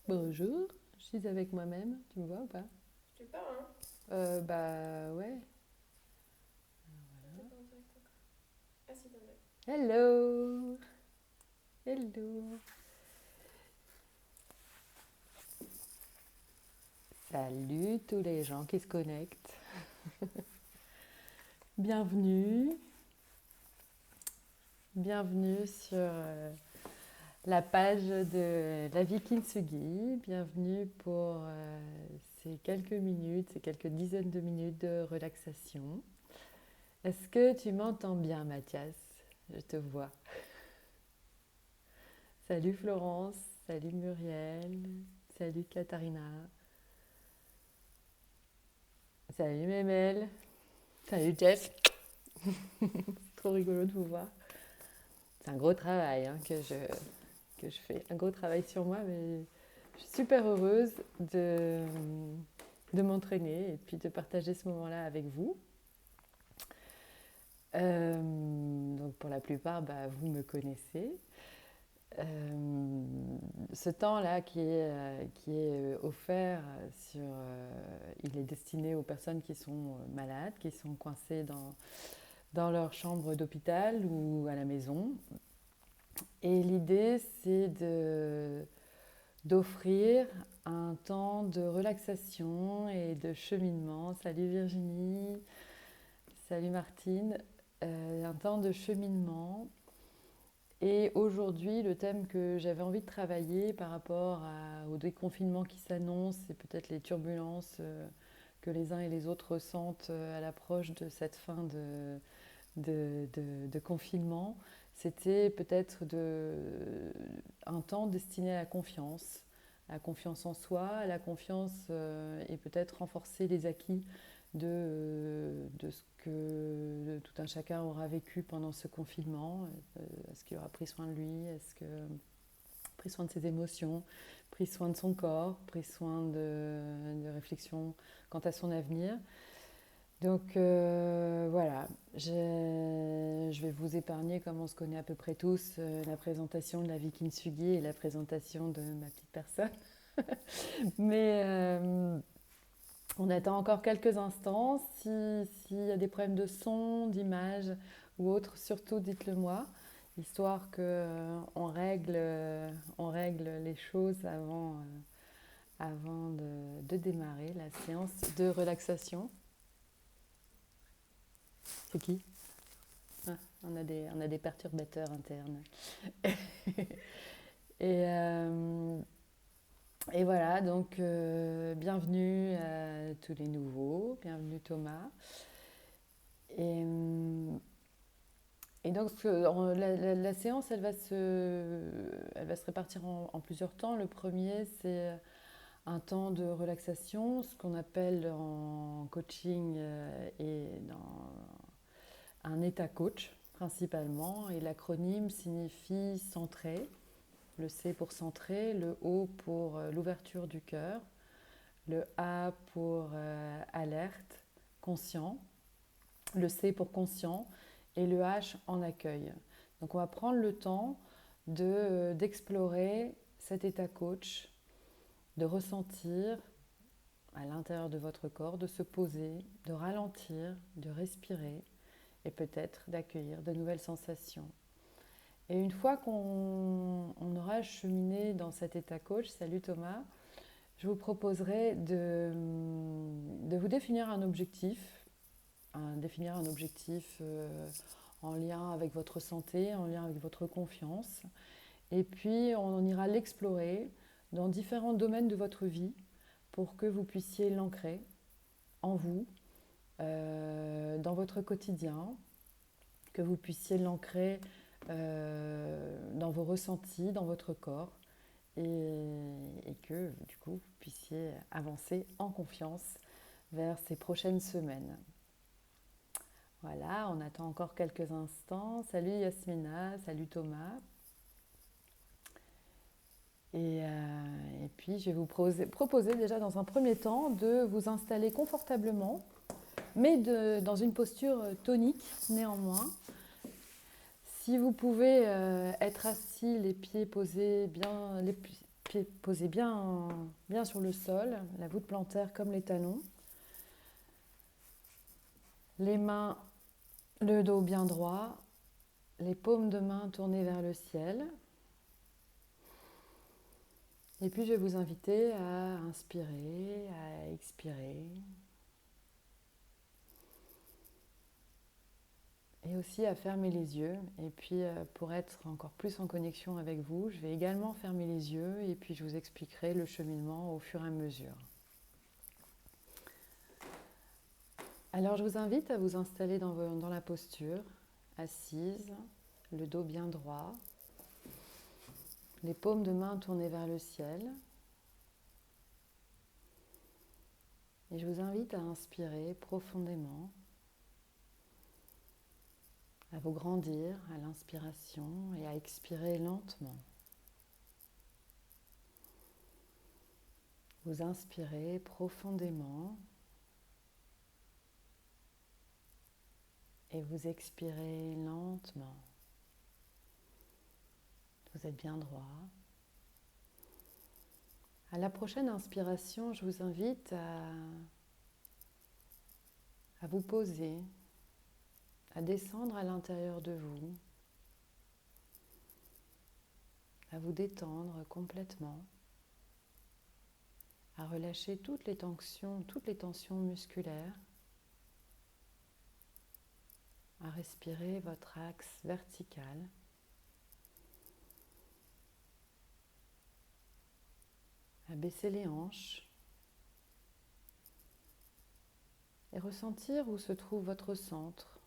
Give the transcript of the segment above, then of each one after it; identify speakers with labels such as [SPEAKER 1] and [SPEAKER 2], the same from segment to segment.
[SPEAKER 1] Bonjour, je suis avec moi-même, tu me vois ou pas?
[SPEAKER 2] Tu parles, hein?
[SPEAKER 1] Bah ouais.
[SPEAKER 2] Ah, t'es pas en direct encore. Ah, si, t'es en direct.
[SPEAKER 1] Hello! Hello! Salut tous les gens qui se connectent. Bienvenue, bienvenue sur la page de la vie Kintsugi. Bienvenue pour ces quelques minutes, ces quelques dizaines de minutes de relaxation. Est-ce que tu m'entends bien, Mathias? Je te vois. Salut Florence, salut Muriel, salut Katharina, salut Mémel, salut Jeff. Trop rigolo de vous voir. C'est un gros travail que je fais, un gros travail sur moi, mais je suis super heureuse de m'entraîner et puis de partager ce moment-là avec vous. Donc pour la plupart, bah, vous me connaissez. Euh, Ce temps-là qui est offert il est destiné aux personnes qui sont malades, qui sont coincées dans leur chambre d'hôpital ou à la maison. Et l'idée, c'est d'offrir un temps de relaxation et de cheminement. Salut Virginie, salut Martine. Un temps de cheminement. Et aujourd'hui, le thème que j'avais envie de travailler par rapport au déconfinement qui s'annonce et peut-être les turbulences que les uns et les autres ressentent à l'approche de cette fin de confinement, c'était peut-être un temps destiné à la confiance en soi, à la confiance et peut-être renforcer les acquis de ce que tout un chacun aura vécu pendant ce confinement. Est-ce qu'il aura pris soin de lui? Est-ce qu'il a pris soin de ses émotions? Pris soin de son corps? Pris soin de réflexion quant à son avenir? Donc voilà, je vais vous épargner, comme on se connaît à peu près tous, la présentation de la vie Kintsugi et la présentation de ma petite personne. Mais on attend encore quelques instants. S'il y a des problèmes de son, d'image ou autre, surtout dites-le moi, histoire on règle les choses avant de démarrer la séance de relaxation. C'est qui? Ah, on a des perturbateurs internes. Et, euh, et voilà, donc bienvenue à tous les nouveaux, bienvenue Thomas. Et, euh, et donc la séance, elle va se répartir en plusieurs temps. Le premier, c'est un temps de relaxation, ce qu'on appelle en coaching et dans un état coach principalement. Et l'acronyme signifie centrer. Le C pour centrer, le O pour l'ouverture du cœur, le A pour alerte, conscient, le C pour conscient et le H en accueil. Donc on va prendre le temps d'explorer cet état coach, de ressentir à l'intérieur de votre corps, de se poser, de ralentir, de respirer et peut-être d'accueillir de nouvelles sensations. Et une fois qu'on aura cheminé dans cet état coach, salut Thomas, je vous proposerai de vous définir un objectif en lien avec votre santé, en lien avec votre confiance. Et puis on ira l'explorer dans différents domaines de votre vie pour que vous puissiez l'ancrer en vous, dans votre quotidien, que vous puissiez l'ancrer dans vos ressentis, dans votre corps, et que du coup vous puissiez avancer en confiance vers ces prochaines semaines. Voilà, on attend encore quelques instants. Salut Yasmina, salut Thomas. Et puis je vais vous proposer déjà dans un premier temps de vous installer confortablement, mais dans une posture tonique néanmoins. Si vous pouvez être assis, les pieds posés bien, pieds posés bien sur le sol, la voûte plantaire comme les talons. Les mains, le dos bien droit, les paumes de main tournées vers le ciel. Et puis je vais vous inviter à inspirer, à expirer. Et aussi à fermer les yeux. Et puis pour être encore plus en connexion avec vous, je vais également fermer les yeux et puis je vous expliquerai le cheminement au fur et à mesure. Alors je vous invite à vous installer dans la posture, assise, le dos bien droit, les paumes de main tournées vers le ciel. Et je vous invite à inspirer profondément, à vous grandir à l'inspiration et à expirer lentement. Vous inspirez profondément et vous expirez lentement. Vous êtes bien droit. À la prochaine inspiration, je vous invite à vous poser, à descendre à l'intérieur de vous, à vous détendre complètement, à relâcher toutes les tensions musculaires, à respirer votre axe vertical. À baisser les hanches et ressentir où se trouve votre centre.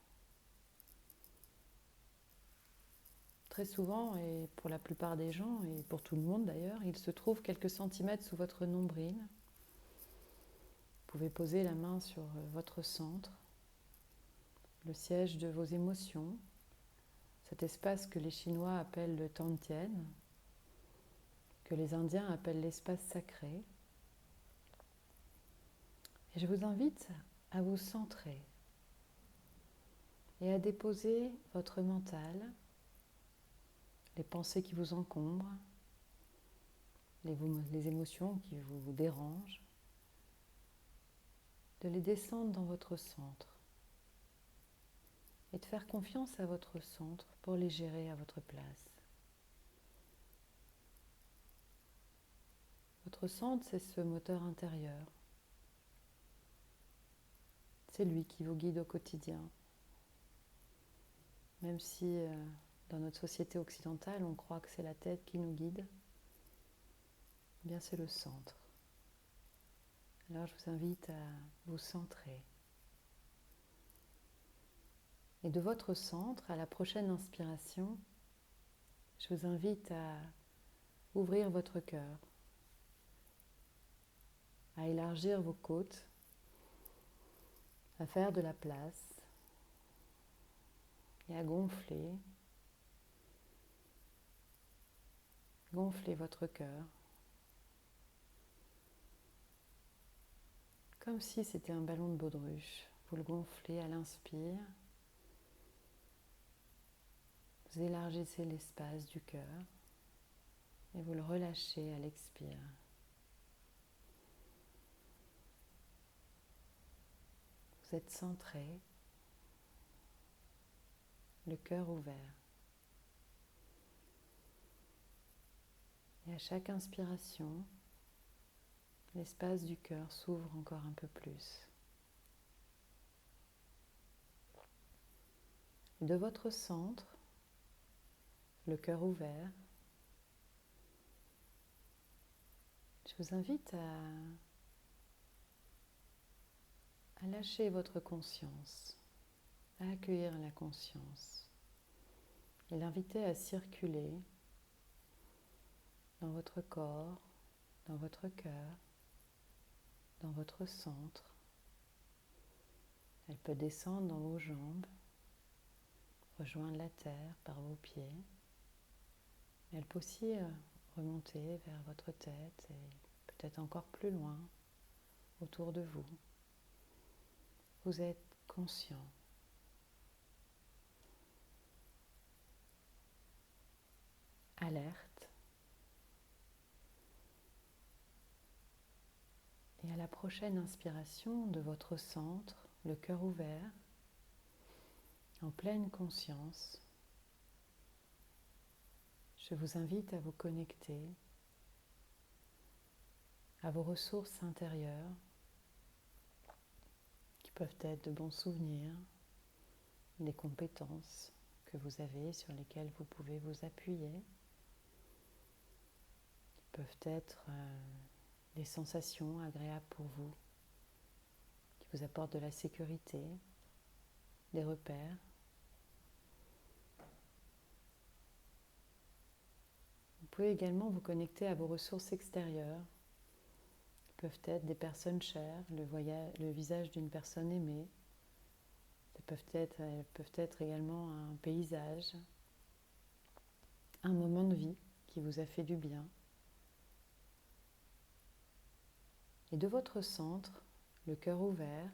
[SPEAKER 1] Très souvent, et pour la plupart des gens, et pour tout le monde d'ailleurs, il se trouve quelques centimètres sous votre nombril. Vous pouvez poser la main sur votre centre, le siège de vos émotions, cet espace que les Chinois appellent le Tantien, que les Indiens appellent l'espace sacré. Et je vous invite à vous centrer et à déposer votre mental, les pensées qui vous encombrent, les émotions qui vous dérangent, de les descendre dans votre centre et de faire confiance à votre centre pour les gérer à votre place. Votre centre, c'est ce moteur intérieur. C'est lui qui vous guide au quotidien. Même si dans notre société occidentale, on croit que c'est la tête qui nous guide, eh bien c'est le centre. Alors je vous invite à vous centrer. Et de votre centre, à la prochaine inspiration, je vous invite à ouvrir votre cœur, à élargir vos côtes, à faire de la place et à gonfler votre cœur, comme si c'était un ballon de baudruche. Vous le gonflez à l'inspire, vous élargissez l'espace du cœur et vous le relâchez à l'expire. Vous êtes centré, le cœur ouvert. Et à chaque inspiration, l'espace du cœur s'ouvre encore un peu plus. Et de votre centre, le cœur ouvert, je vous invite à lâcher votre conscience, à accueillir la conscience et l'inviter à circuler dans votre corps, dans votre cœur, dans votre centre. Elle peut descendre dans vos jambes, rejoindre la terre par vos pieds. Elle peut aussi remonter vers votre tête et peut-être encore plus loin autour de vous. Vous êtes conscient. Alerte. prochaine inspiration de votre centre, le cœur ouvert, en pleine conscience, je vous invite à vous connecter à vos ressources intérieures, qui peuvent être de bons souvenirs, des compétences que vous avez sur lesquelles vous pouvez vous appuyer, qui peuvent être des sensations agréables pour vous, qui vous apportent de la sécurité, des repères. Vous pouvez également vous connecter à vos ressources extérieures, qui peuvent être des personnes chères, le visage d'une personne aimée. Peuvent être également un paysage, un moment de vie qui vous a fait du bien. Et de votre centre, le cœur ouvert,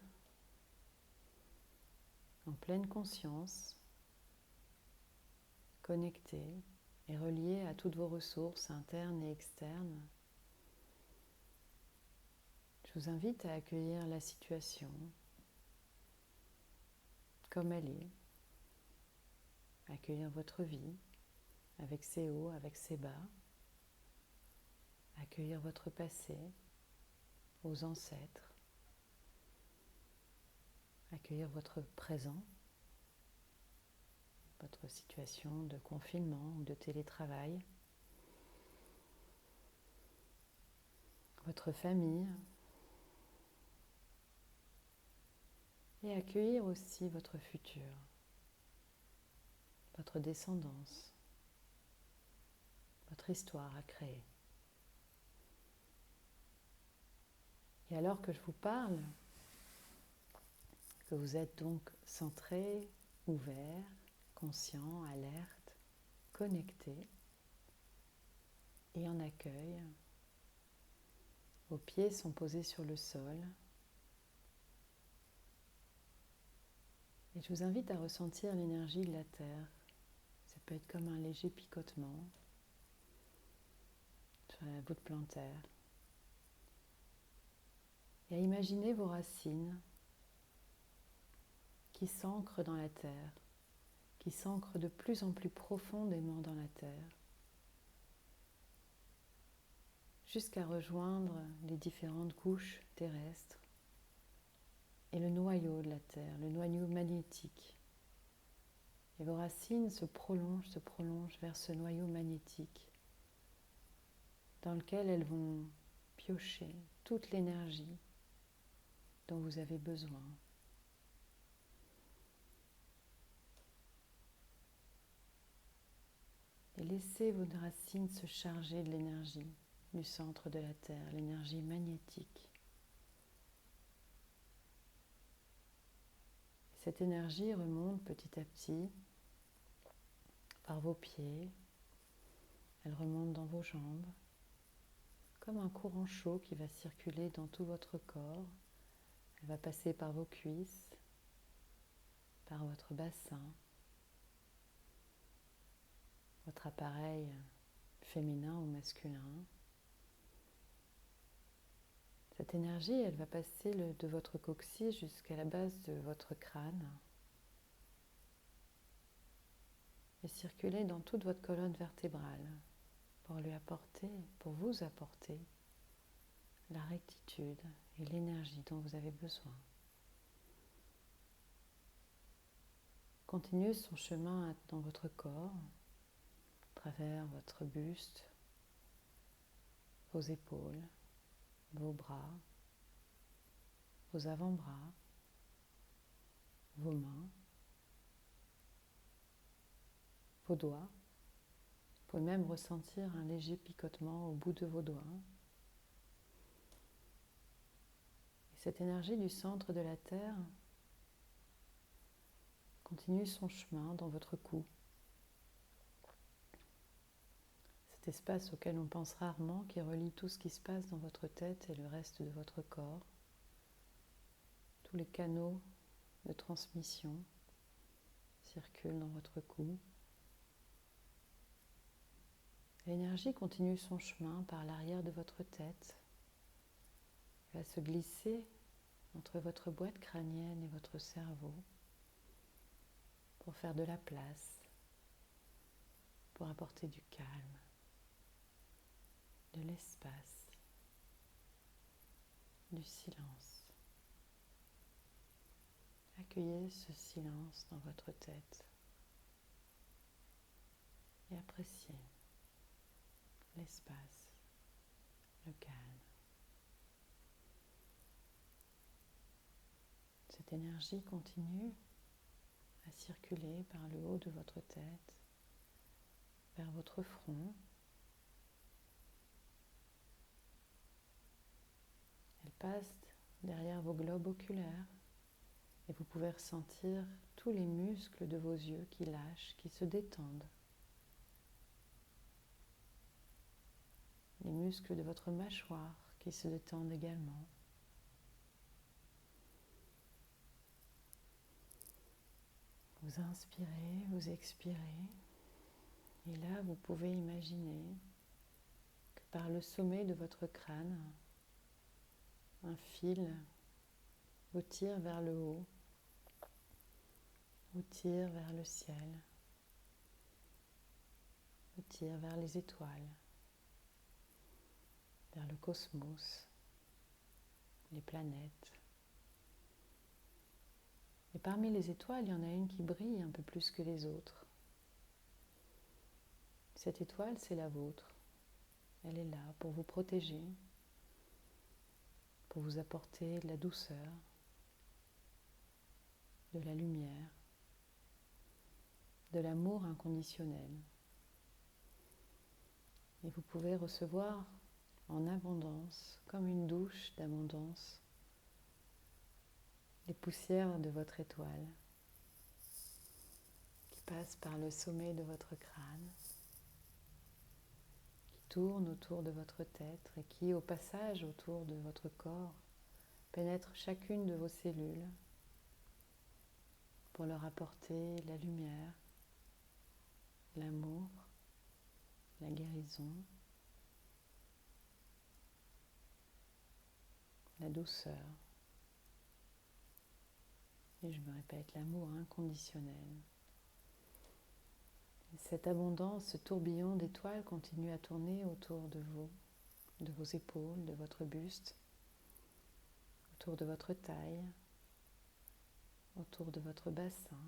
[SPEAKER 1] en pleine conscience, connecté et relié à toutes vos ressources internes et externes, je vous invite à accueillir la situation comme elle est, accueillir votre vie avec ses hauts, avec ses bas, accueillir votre passé, vos ancêtres, accueillir votre présent, votre situation de confinement ou de télétravail, votre famille, et accueillir aussi votre futur, votre descendance, votre histoire à créer. Et alors que je vous parle, que vous êtes donc centré, ouvert, conscient, alerte, connecté et en accueil, vos pieds sont posés sur le sol et je vous invite à ressentir l'énergie de la terre. Ça peut être comme un léger picotement sur la voûte plantaire. Et à imaginer vos racines qui s'ancrent dans la terre, qui s'ancrent de plus en plus profondément dans la terre, jusqu'à rejoindre les différentes couches terrestres et le noyau de la terre, le noyau magnétique. Et vos racines se prolongent vers ce noyau magnétique dans lequel elles vont piocher toute l'énergie dont vous avez besoin. Et laissez vos racines se charger de l'énergie du centre de la Terre, l'énergie magnétique. Et cette énergie remonte petit à petit par vos pieds, elle remonte dans vos jambes, comme un courant chaud qui va circuler dans tout votre corps. Elle va passer par vos cuisses, par votre bassin, votre appareil féminin ou masculin. Cette énergie, elle va passer de votre coccyx jusqu'à la base de votre crâne et circuler dans toute votre colonne vertébrale pour vous apporter la rectitude et l'énergie dont vous avez besoin. Continuez son chemin dans votre corps, à travers votre buste, vos épaules, vos bras, vos avant-bras, vos mains, vos doigts. Vous pouvez même ressentir un léger picotement au bout de vos doigts. Et cette énergie du centre de la Terre continue son chemin dans votre cou. Cet espace auquel on pense rarement, qui relie tout ce qui se passe dans votre tête et le reste de votre corps. Tous les canaux de transmission circulent dans votre cou. L'énergie continue son chemin par l'arrière de votre tête, va se glisser entre votre boîte crânienne et votre cerveau pour faire de la place, pour apporter du calme, de l'espace, du silence. Accueillez ce silence dans votre tête et appréciez l'espace, le calme. Cette énergie continue à circuler par le haut de votre tête, vers votre front. Elle passe derrière vos globes oculaires et vous pouvez ressentir tous les muscles de vos yeux qui lâchent, qui se détendent. Les muscles de votre mâchoire qui se détendent également. Vous inspirez, vous expirez. Et là, vous pouvez imaginer que par le sommet de votre crâne, un fil vous tire vers le haut, vous tire vers le ciel, vous tire vers les étoiles, vers le cosmos, les planètes. Et parmi les étoiles, il y en a une qui brille un peu plus que les autres. Cette étoile, c'est la vôtre. Elle est là pour vous protéger, pour vous apporter de la douceur, de la lumière, de l'amour inconditionnel. Et vous pouvez recevoir en abondance, comme une douche d'abondance, les poussières de votre étoile qui passent par le sommet de votre crâne, qui tournent autour de votre tête et qui, au passage autour de votre corps, pénètrent chacune de vos cellules pour leur apporter la lumière, l'amour, la guérison, la douceur. Et je me répète, l'amour inconditionnel. Et cette abondance, ce tourbillon d'étoiles continue à tourner autour de vous, de vos épaules, de votre buste, autour de votre taille, autour de votre bassin,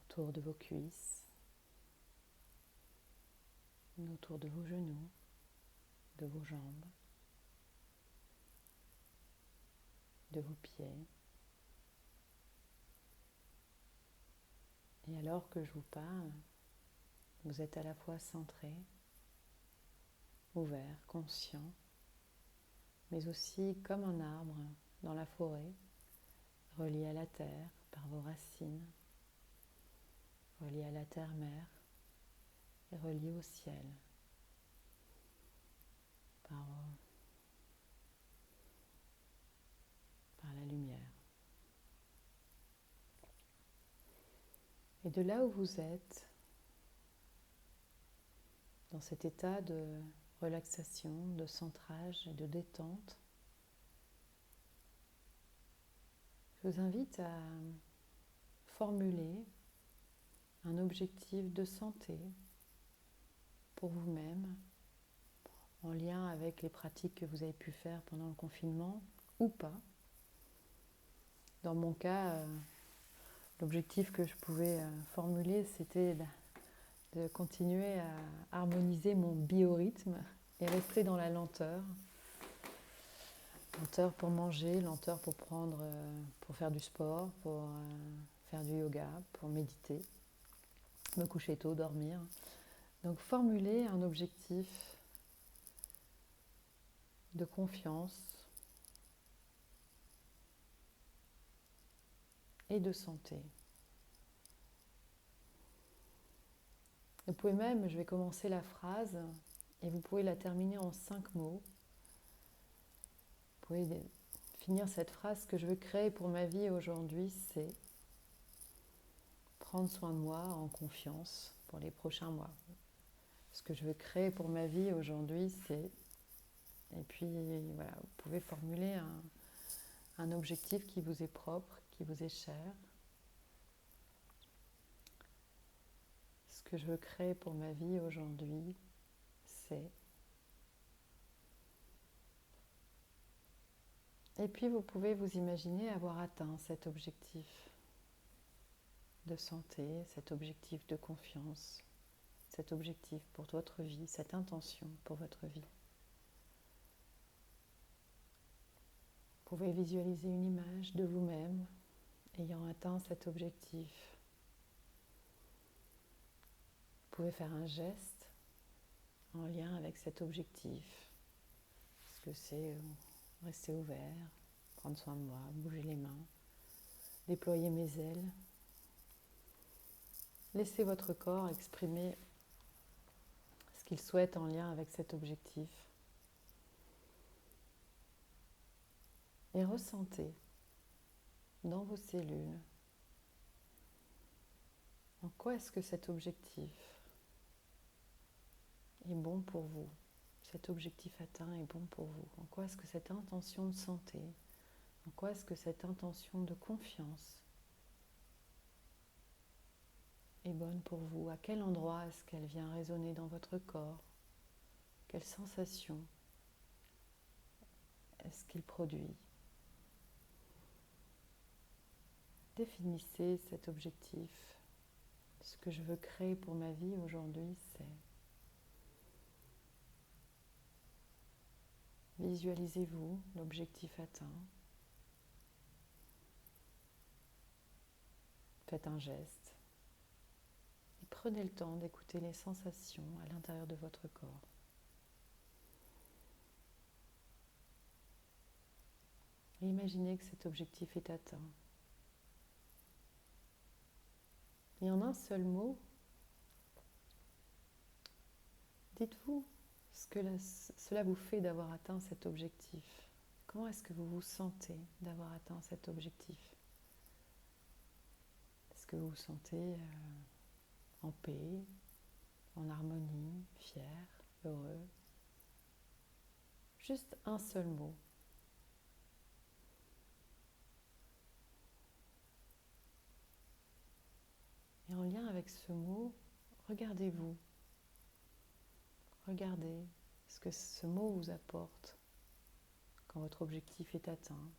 [SPEAKER 1] autour de vos cuisses, autour de vos genoux, de vos jambes, de vos pieds. Et alors que je vous parle, vous êtes à la fois centré, ouvert, conscient, mais aussi comme un arbre dans la forêt, relié à la terre par vos racines, relié à la terre-mère et relié au ciel par la lumière. Et de là où vous êtes, dans cet état de relaxation, de centrage et de détente, je vous invite à formuler un objectif de santé pour vous-même, en lien avec les pratiques que vous avez pu faire pendant le confinement ou pas. Dans mon cas, l'objectif que je pouvais formuler, c'était de continuer à harmoniser mon biorhythme et rester dans la lenteur. Lenteur pour manger, lenteur pour pour faire du sport, pour faire du yoga, pour méditer, me coucher tôt, dormir. Donc formuler un objectif de confiance et de santé. Vous pouvez même, je vais commencer la phrase et vous pouvez la terminer en 5 mots. Vous pouvez finir cette phrase: ce que je veux créer pour ma vie aujourd'hui, c'est prendre soin de moi en confiance pour les prochains mois. Ce que je veux créer pour ma vie aujourd'hui, c'est... Et puis voilà, vous pouvez formuler un objectif qui vous est propre, qui vous est cher. Ce que je veux créer pour ma vie aujourd'hui, c'est... Et puis vous pouvez vous imaginer avoir atteint cet objectif de santé, cet objectif de confiance, cet objectif pour votre vie, cette intention pour votre vie. Vous pouvez visualiser une image de vous-même ayant atteint cet objectif. Vous pouvez faire un geste en lien avec cet objectif. Est-ce que c'est rester ouvert, prendre soin de moi, bouger les mains, déployer mes ailes? Laissez votre corps exprimer ce qu'il souhaite en lien avec cet objectif. Et ressentez dans vos cellules en quoi est-ce que cet objectif est bon pour vous. Cet objectif atteint est bon pour vous. En quoi est-ce que cette intention de santé, en quoi est-ce que cette intention de confiance est bonne pour vous? À quel endroit est-ce qu'elle vient résonner dans votre corps? Quelle sensation est-ce qu'il produit? Définissez cet objectif. Ce que je veux créer pour ma vie aujourd'hui, c'est... Visualisez-vous l'objectif atteint. Faites un geste. Et prenez le temps d'écouter les sensations à l'intérieur de votre corps. Et imaginez que cet objectif est atteint. Et en un seul mot, dites-vous ce que cela vous fait d'avoir atteint cet objectif. Comment est-ce que vous vous sentez d'avoir atteint cet objectif? Est-ce que vous vous sentez en paix, en harmonie, fier, heureux? Juste un seul mot. Et en lien avec ce mot, regardez-vous. Regardez ce que ce mot vous apporte quand votre objectif est atteint.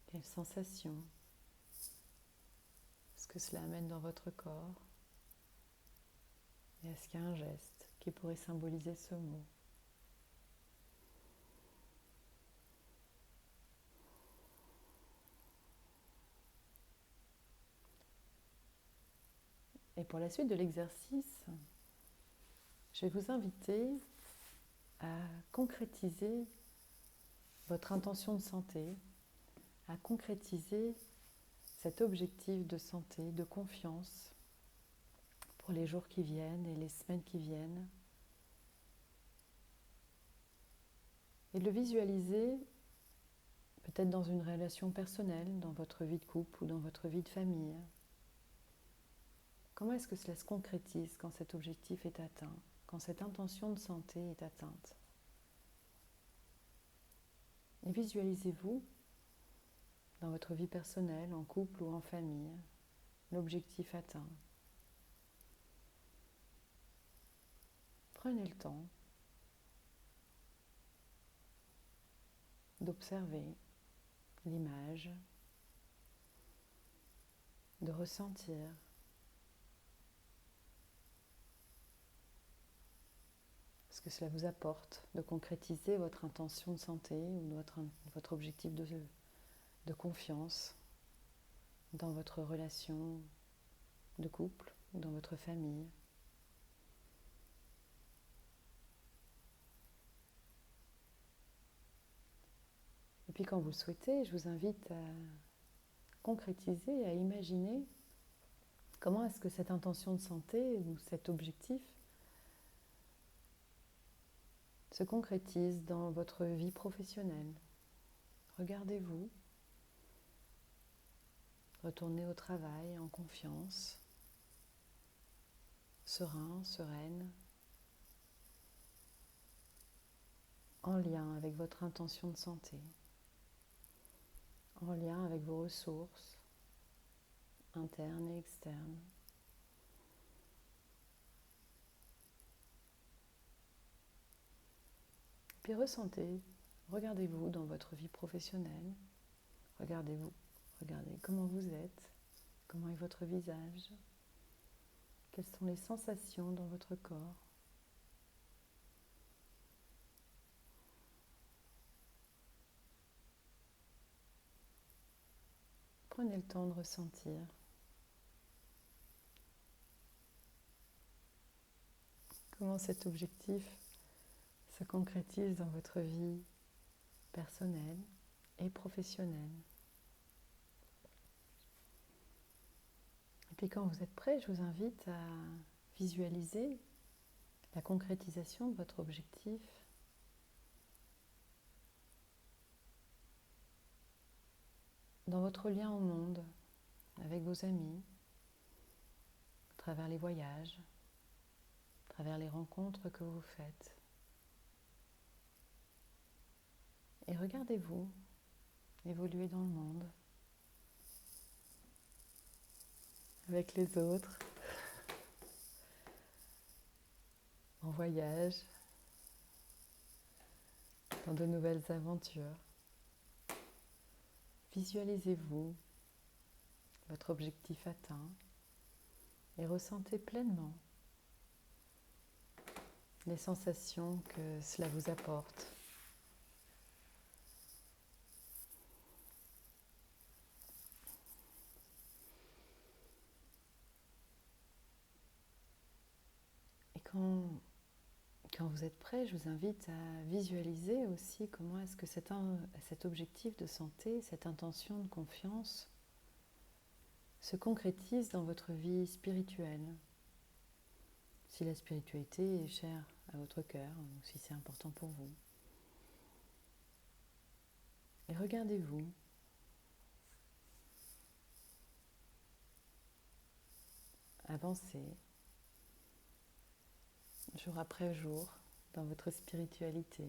[SPEAKER 1] Quelles sensations est-ce que cela amène dans votre corps? Et est-ce qu'il y a un geste qui pourrait symboliser ce mot? Et pour la suite de l'exercice, je vais vous inviter à concrétiser votre intention de santé, à concrétiser cet objectif de santé, de confiance pour les jours qui viennent et les semaines qui viennent. Et de le visualiser peut-être dans une relation personnelle, dans votre vie de couple ou dans votre vie de famille. Comment est-ce que cela se concrétise quand cet objectif est atteint, quand cette intention de santé est atteinte? Et visualisez-vous dans votre vie personnelle, en couple ou en famille, l'objectif atteint. Prenez le temps d'observer l'image, de ressentir ce que cela vous apporte, de concrétiser votre intention de santé ou votre objectif de confiance dans votre relation de couple ou dans votre famille. Et puis quand vous le souhaitez, je vous invite à concrétiser, à imaginer comment est-ce que cette intention de santé ou cet objectif se concrétise dans votre vie professionnelle. Regardez-vous, retournez au travail en confiance, serein, sereine, en lien avec votre intention de santé, en lien avec vos ressources internes et externes. Puis ressentez, regardez-vous dans votre vie professionnelle, regardez-vous, regardez comment vous êtes, comment est votre visage, quelles sont les sensations dans votre corps. Prenez le temps de ressentir comment cet objectif se concrétise dans votre vie personnelle et professionnelle. Et puis quand vous êtes prêt, je vous invite à visualiser la concrétisation de votre objectif dans votre lien au monde, avec vos amis, à travers les voyages, à travers les rencontres que vous faites. Et regardez-vous évoluer dans le monde, avec les autres, en voyage, dans de nouvelles aventures. Visualisez-vous votre objectif atteint et ressentez pleinement les sensations que cela vous apporte. Et quand vous êtes prêt, je vous invite à visualiser aussi comment est-ce que cet objectif de santé, cette intention de confiance se concrétise dans votre vie spirituelle. Si la spiritualité est chère à votre cœur, ou si c'est important pour vous. Et regardez-vous. Avancer, jour après jour, dans votre spiritualité.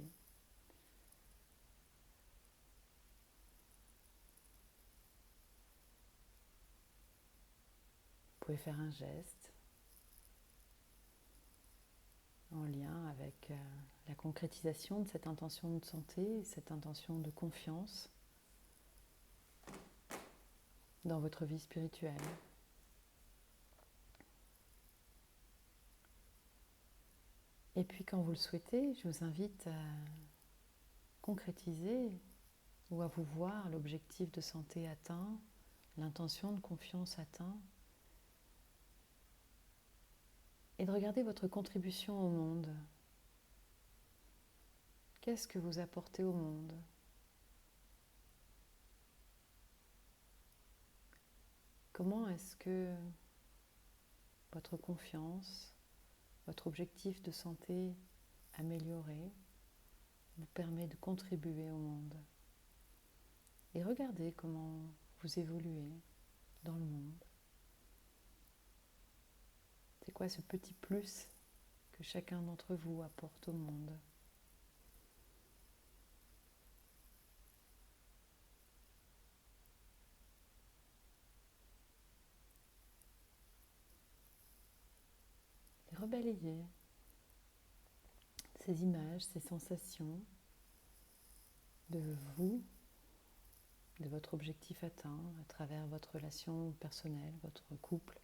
[SPEAKER 1] Vous pouvez faire un geste en lien avec la concrétisation de cette intention de santé, cette intention de confiance dans votre vie spirituelle. Et puis quand vous le souhaitez, je vous invite à concrétiser ou à vous voir l'objectif de santé atteint, l'intention de confiance atteint, et de regarder votre contribution au monde. Qu'est-ce que vous apportez au monde ? Comment est-ce que votre confiance, votre objectif de santé amélioré vous permet de contribuer au monde ? Et regardez comment vous évoluez dans le monde. C'est quoi ce petit plus que chacun d'entre vous apporte au monde ? Et rebalayez ces images, ces sensations de vous, de votre objectif atteint à travers votre relation personnelle, votre couple,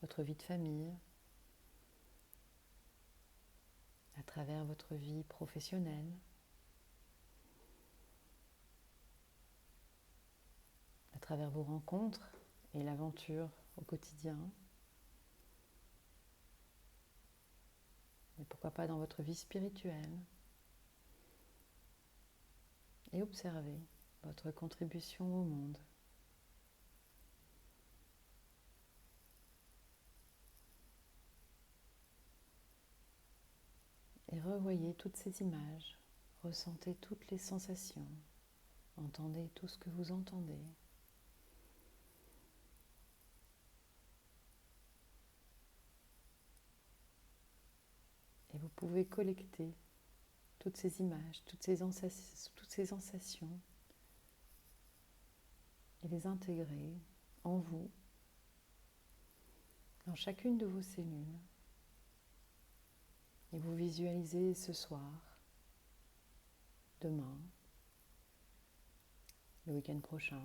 [SPEAKER 1] votre vie de famille, à travers votre vie professionnelle, à travers vos rencontres et l'aventure au quotidien, et pourquoi pas dans votre vie spirituelle, et observez votre contribution au monde. Et revoyez toutes ces images, ressentez toutes les sensations, entendez tout ce que vous entendez. pouvez collecter toutes ces images, toutes ces sensations et les intégrer en vous, dans chacune de vos cellules. Et vous visualisez ce soir, demain, le week-end prochain,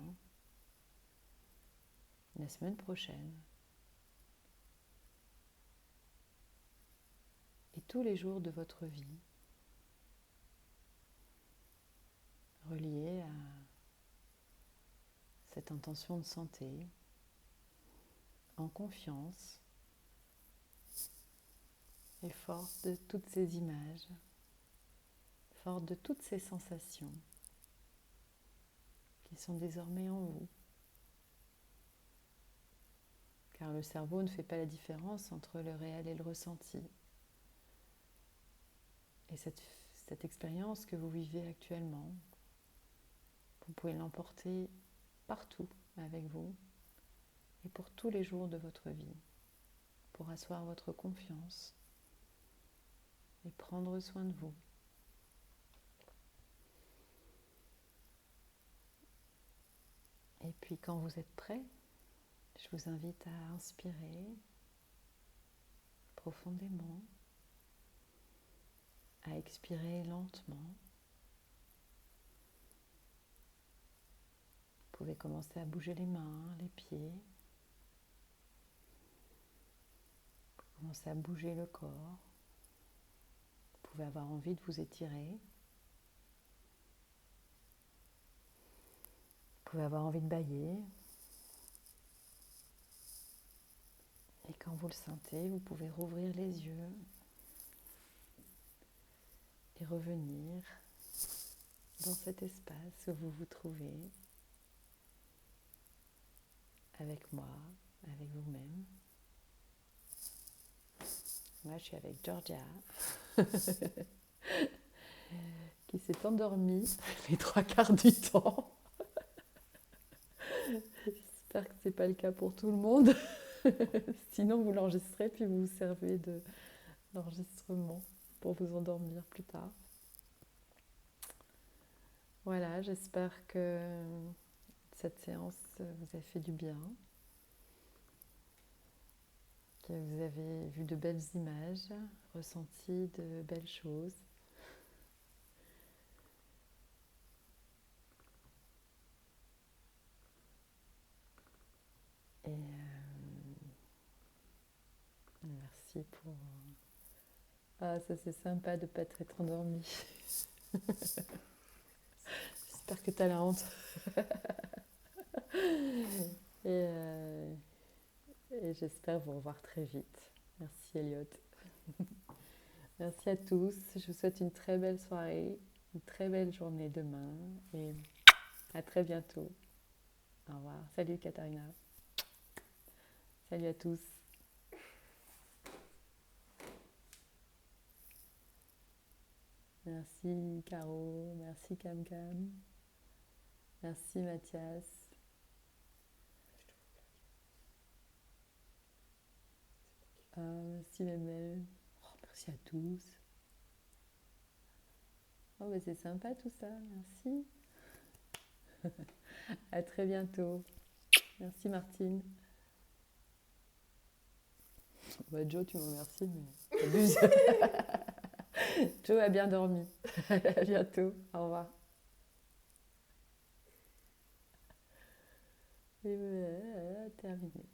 [SPEAKER 1] la semaine prochaine, et tous les jours de votre vie, reliés à cette intention de santé, en confiance, et forte de toutes ces images, forte de toutes ces sensations qui sont désormais en vous. Car le cerveau ne fait pas la différence entre le réel et le ressenti. Et cette expérience que vous vivez actuellement, vous pouvez l'emporter partout avec vous et pour tous les jours de votre vie, pour asseoir votre confiance et prendre soin de vous. Et puis quand vous êtes prêt, je vous invite à inspirer profondément, à expirer lentement. Vous pouvez commencer à bouger les mains, les pieds. Vous commencez à bouger le corps. Vous pouvez avoir envie de vous étirer. Vous pouvez avoir envie de bâiller. Et quand vous le sentez, vous pouvez rouvrir les yeux et revenir dans cet espace où vous vous trouvez avec moi, avec vous-même. Moi, je suis avec Georgia, qui s'est endormie les 3/4 du temps. J'espère que ce n'est pas le cas pour tout le monde. Sinon, vous l'enregistrez, puis vous vous servez de l'enregistrement pour vous endormir plus tard. Voilà, j'espère que cette séance vous a fait du bien, que vous avez vu de belles images, ressenti de belles choses. Et merci pour... Ah, ça c'est sympa de ne pas être endormi. J'espère que tu as la honte. Et j'espère vous revoir très vite. Merci Elliot. Merci à tous. Je vous souhaite une très belle soirée, une très belle journée demain et à très bientôt. Au revoir. Salut Katharina. Salut à tous. Merci Caro, merci Cam Cam, merci Mathias. Merci Memel. Oh, merci à tous. Oh, bah c'est sympa tout ça, merci. À très bientôt. Merci Martine. Bah Joe, tu me remercies, mais t'abuses. Joe a bien dormi. À bientôt. Au revoir. Et voilà, terminé.